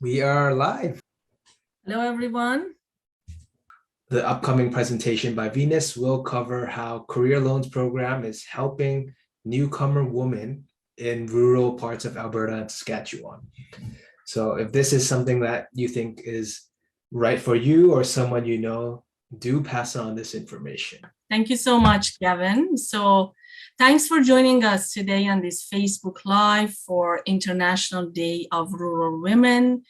We are live. Hello, everyone. The upcoming presentation by Venus will cover how Career Loans Program is helping newcomer women in rural parts of Alberta and Saskatchewan. So if this is something that you think is right for you or someone you know, do pass on this information. Thank you so much, Gavin. So thanks for joining us today on this Facebook Live for International Day of Rural Women.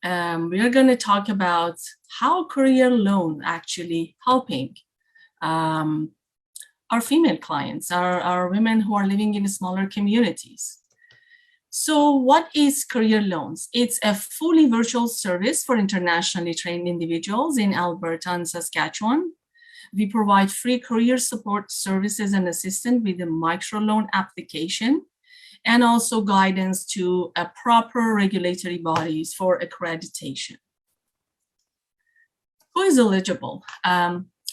We are going to talk about how career loan actually helping our female clients, our women who are living in smaller communities. So what is career loans? It's a fully virtual service for internationally trained individuals in Alberta and Saskatchewan. We provide free career support services and assistance with a microloan application, and also guidance to a proper regulatory bodies for accreditation. Who is eligible?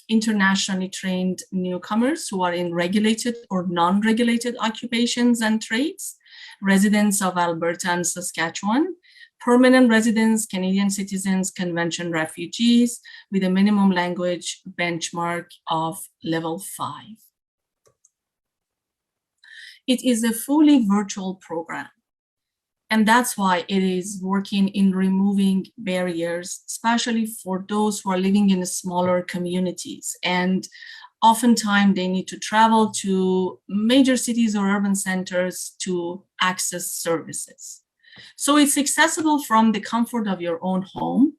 Internationally trained newcomers who are in regulated or non-regulated occupations and trades, residents of Alberta and Saskatchewan, permanent residents, Canadian citizens, convention refugees with a minimum language benchmark of level 5. It is a fully virtual program, and that's why it is working in removing barriers, especially for those who are living in smaller communities. And oftentimes they need to travel to major cities or urban centers to access services. So it's accessible from the comfort of your own home.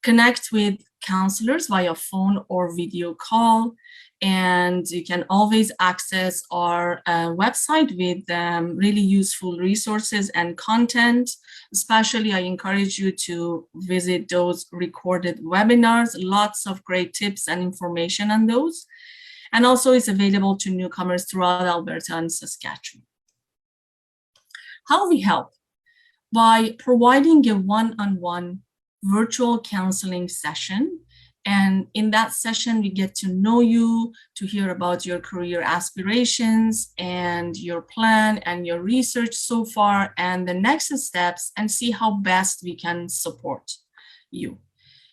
Connect with counselors via phone or video call, and you can always access our website with really useful resources and content. Especially, I encourage you to visit those recorded webinars, lots of great tips and information on those. And also it's available to newcomers throughout Alberta and Saskatchewan. How we help? By providing a one-on-one virtual counseling session. And in that session, we get to know you, to hear about your career aspirations and your plan and your research so far and the next steps, and see how best we can support you.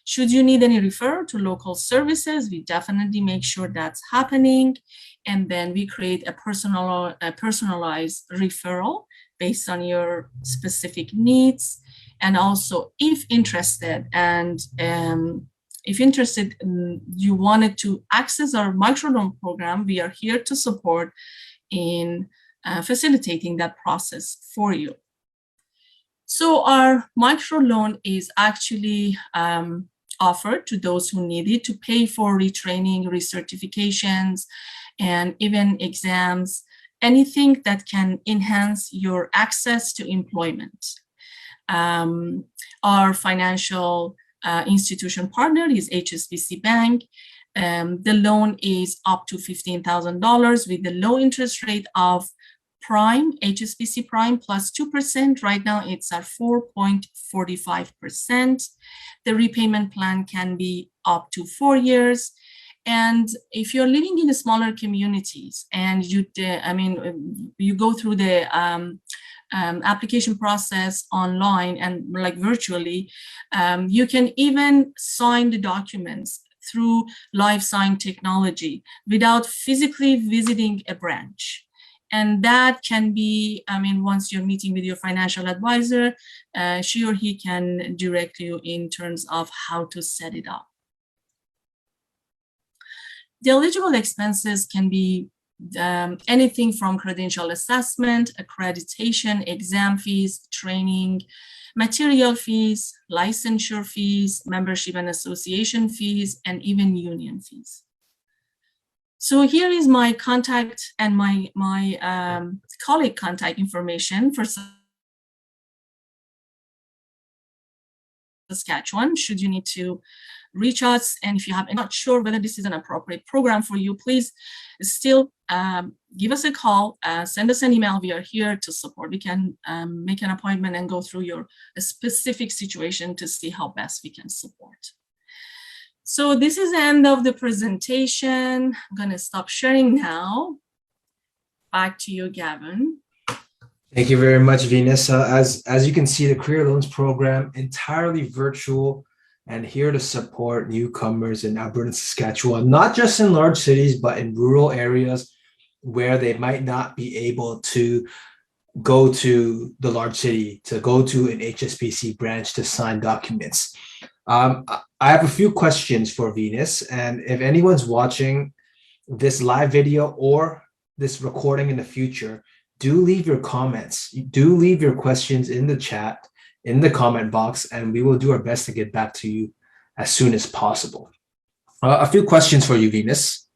Should you need any referral to local services, we definitely make sure that's happening. And then we create a personalized referral based on your specific needs. And also, if interested you wanted to access our microloan program, we are here to support in facilitating that process for you. So our microloan is actually offered to those who need it to pay for retraining, recertifications, and even exams, anything that can enhance your access to employment. Our financial institution partner is HSBC Bank. The loan is up to $15,000 with the low interest rate of Prime, HSBC Prime plus 2%. Right now it's at 4.45%. The repayment plan can be up to 4 years. And if you're living in the smaller communities and you go through the application process online and like virtually, you can even sign the documents through live sign technology without physically visiting a branch. And that can be, once you're meeting with your financial advisor, she or he can direct you in terms of how to set it up. The eligible expenses can be anything from credential assessment, accreditation, exam fees, training, material fees, licensure fees, membership and association fees, and even union fees. So here is my contact and my colleague contact information for Saskatchewan, should you need to reach us. And if you have not sure whether this is an appropriate program for you, please still give us a call, send us an email. We are here to support. We can make an appointment and go through your specific situation to see how best we can support. So this is the end of the presentation. I'm going to stop sharing now. Back to you, Gavin. Thank you very much, Venus. As you can see, the Career Loans Program entirely virtual and here to support newcomers in Alberta and Saskatchewan, not just in large cities, but in rural areas where they might not be able to go to the large city, to go to an HSBC branch to sign documents. I have a few questions for Venus, and if anyone's watching this live video or this recording in the future, do leave your comments. Do leave your questions in the chat, in the comment box, and we will do our best to get back to you as soon as possible. A few questions for you, Venus.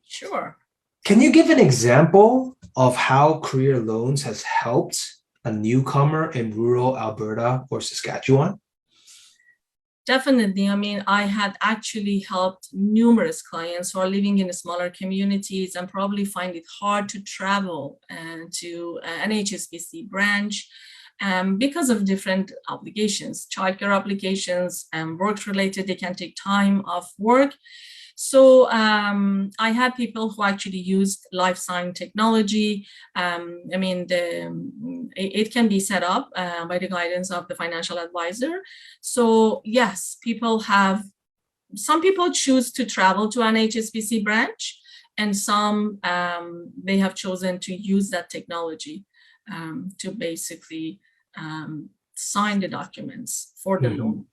Sure. Can you give an example of how Career Loans has helped a newcomer in rural Alberta or Saskatchewan? Definitely. I mean, I had actually helped numerous clients who are living in smaller communities and probably find it hard to travel to an HSBC branch because of different obligations, childcare obligations, and work-related. They can take time off work. So I had people who actually used life sign technology. I mean, it can be set up by the guidance of the financial advisor. So yes, some people choose to travel to an HSBC branch, and some they have chosen to use that technology to basically sign the documents for the loan.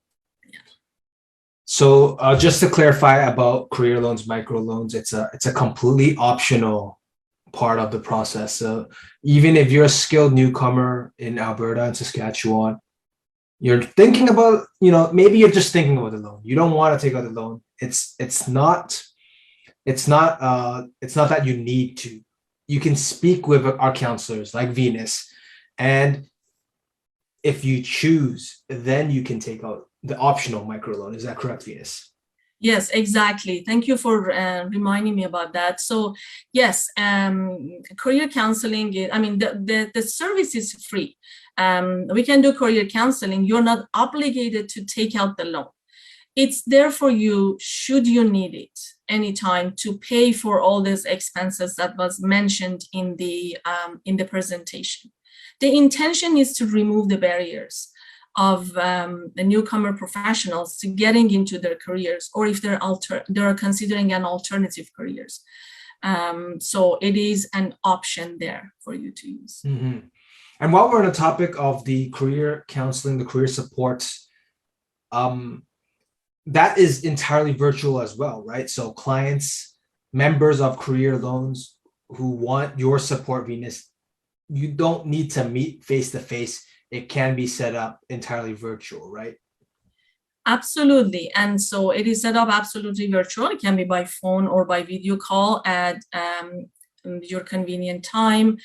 So just to clarify about career loans, microloans, it's a completely optional part of the process. So even if you're a skilled newcomer in Alberta and Saskatchewan, you're thinking about, maybe you're just thinking about the loan. You don't want to take out the loan. It's not that you need to. You can speak with our counselors like Venus, and if you choose, then you can take out the optional microloan. Is that correct, Venus? Yes, exactly. Thank you for reminding me about that. So yes, career counseling, the service is free. We can do career counseling. You're not obligated to take out the loan. It's there for you should you need it anytime to pay for all these expenses that was mentioned in the presentation. The intention is to remove the barriers of the newcomer professionals to getting into their careers, or if they're considering an alternative careers. So it is an option there for you to use. Mm-hmm. And while we're on the topic of the career counseling, the career support, that is entirely virtual as well, right? So clients, members of career loans who want your support, Venus, you don't need to meet face-to-face. It can be set up entirely virtual, right? Absolutely. And so it is set up absolutely virtual. It can be by phone or by video call at your convenient time.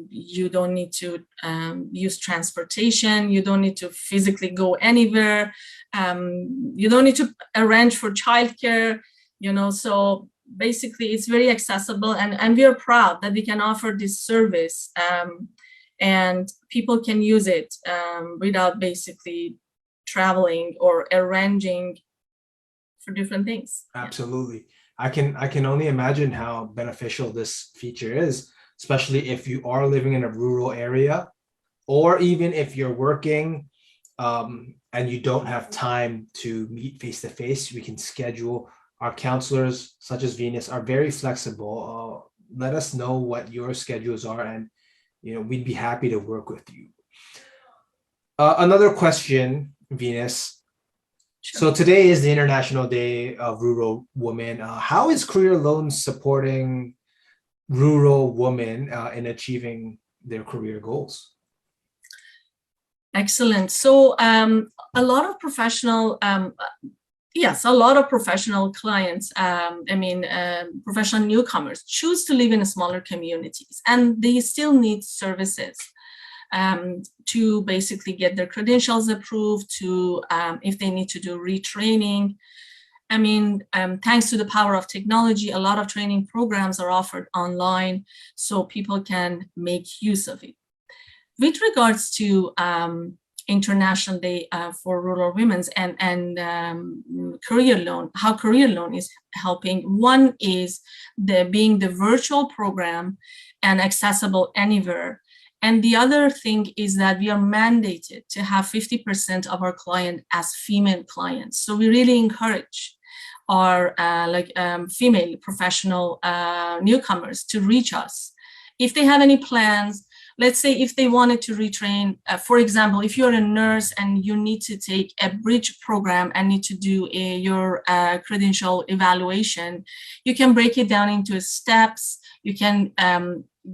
You don't need to use transportation. You don't need to physically go anywhere. You don't need to arrange for childcare, so basically it's very accessible, and we are proud that we can offer this service and people can use it without basically traveling or arranging for different things. Absolutely. I can only imagine how beneficial this feature is, especially if you are living in a rural area, or even if you're working and you don't have time to meet face-to-face. We can schedule. Our counselors, such as Venus, are very flexible. Let us know what your schedules are, and we'd be happy to work with you. Another question, Venus. Sure. So today is the International Day of Rural Women. How is Career Loans supporting rural women in achieving their career goals? Excellent. So a lot of professional clients, professional newcomers choose to live in smaller communities, and they still need services to basically get their credentials approved, to if they need to do retraining. Thanks to the power of technology, a lot of training programs are offered online, so people can make use of it. With regards to International Day for Rural Women and Career Loan, how Career Loan is helping, one is being the virtual program and accessible anywhere, And the other thing is that we are mandated to have 50% of our client as female clients. So we really encourage our female professional newcomers to reach us. If they have any plans, let's say if they wanted to retrain, for example, if you're a nurse and you need to take a bridge program and need to do your credential evaluation, you can break it down into steps. You can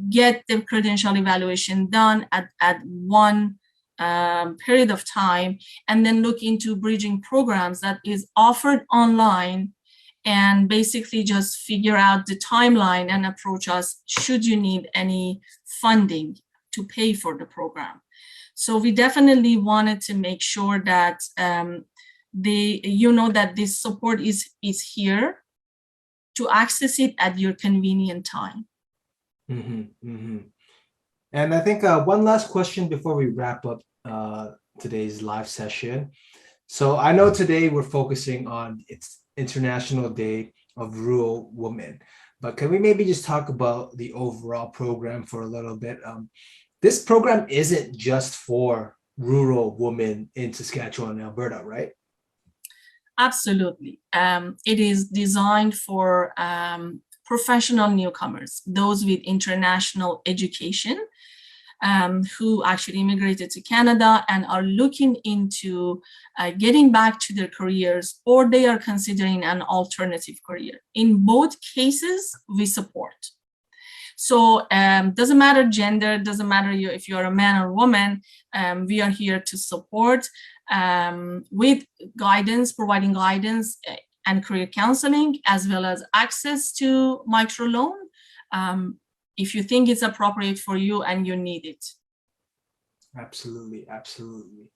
get the credential evaluation done at one period of time, and then look into bridging programs that is offered online, and basically just figure out the timeline and approach us should you need any funding to pay for the program. So we definitely wanted to make sure that that this support is here to access it at your convenient time. And I think one last question before we wrap up today's live session. So I know today we're focusing on its International Day of Rural Women, but can we maybe just talk about the overall program for a little bit? This program isn't just for rural women in Saskatchewan and Alberta, right? Absolutely. It is designed for professional newcomers, those with international education, who actually immigrated to Canada and are looking into getting back to their careers, or they are considering an alternative career. In both cases, we support. So doesn't matter gender, doesn't matter if you're a man or woman, we are here to support with guidance, providing guidance and career counseling, as well as access to microloan if you think it's appropriate for you and you need it. Absolutely, absolutely.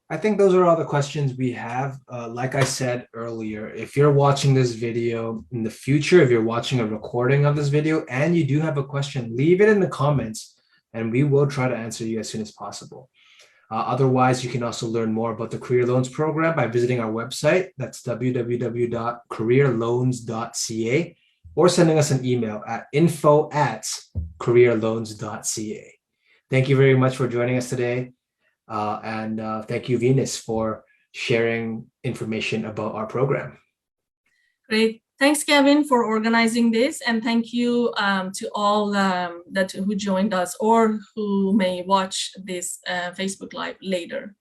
I think those are all the questions we have. Like I said earlier, if you're watching this video in the future, if you're watching a recording of this video and you do have a question, leave it in the comments and we will try to answer you as soon as possible. Otherwise, you can also learn more about the Career Loans program by visiting our website. That's www.careerloans.ca, or sending us an email at info@careerloans.ca. Thank you very much for joining us today. And thank you, Venus, for sharing information about our program. Great. Thanks, Kevin, for organizing this. And thank you to all who joined us or who may watch this Facebook Live later.